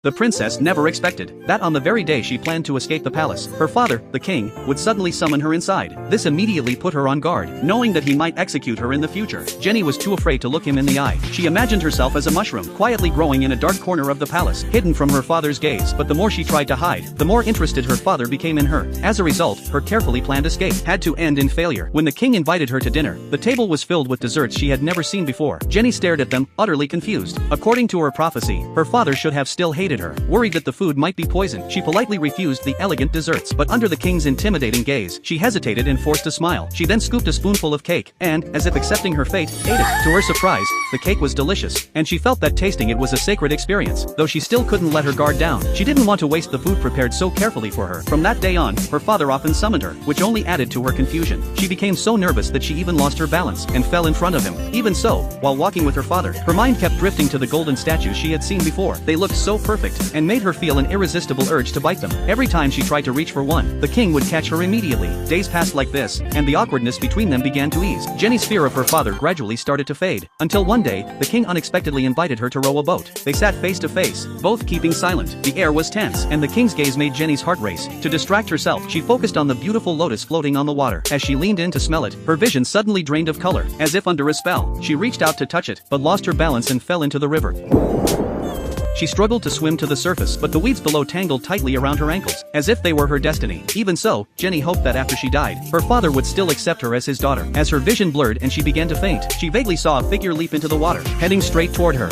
The princess never expected that on the very day she planned to escape the palace, her father, the king, would suddenly summon her inside. This immediately put her on guard, knowing that he might execute her in the future. Jenny was too afraid to look him in the eye. She imagined herself as a mushroom, quietly growing in a dark corner of the palace, hidden from her father's gaze. But the more she tried to hide, the more interested her father became in her. As a result, her carefully planned escape had to end in failure. When the king invited her to dinner, the table was filled with desserts she had never seen before. Jenny stared at them, utterly confused. According to her prophecy, her father should have still hated her. Worried that the food might be poisoned, she politely refused the elegant desserts. But under the king's intimidating gaze, she hesitated and forced a smile. She then scooped a spoonful of cake, and, as if accepting her fate, ate it. To her surprise, the cake was delicious, and she felt that tasting it was a sacred experience. Though she still couldn't let her guard down, she didn't want to waste the food prepared so carefully for her. From that day on, her father often summoned her, which only added to her confusion. She became so nervous that she even lost her balance, and fell in front of him. Even so, while walking with her father, her mind kept drifting to the golden statues she had seen before. They looked so perfect, and made her feel an irresistible urge to bite them. Every time she tried to reach for one, the king would catch her immediately. Days passed like this, and the awkwardness between them began to ease. Jenny's fear of her father gradually started to fade, until one day, the king unexpectedly invited her to row a boat. They sat face to face, both keeping silent. The air was tense, and the king's gaze made Jenny's heart race. To distract herself, she focused on the beautiful lotus floating on the water. As she leaned in to smell it, her vision suddenly drained of color. As if under a spell, she reached out to touch it, but lost her balance and fell into the river. She struggled to swim to the surface, but the weeds below tangled tightly around her ankles, as if they were her destiny. Even so, Jenny hoped that after she died, her father would still accept her as his daughter. As her vision blurred and she began to faint, she vaguely saw a figure leap into the water, heading straight toward her.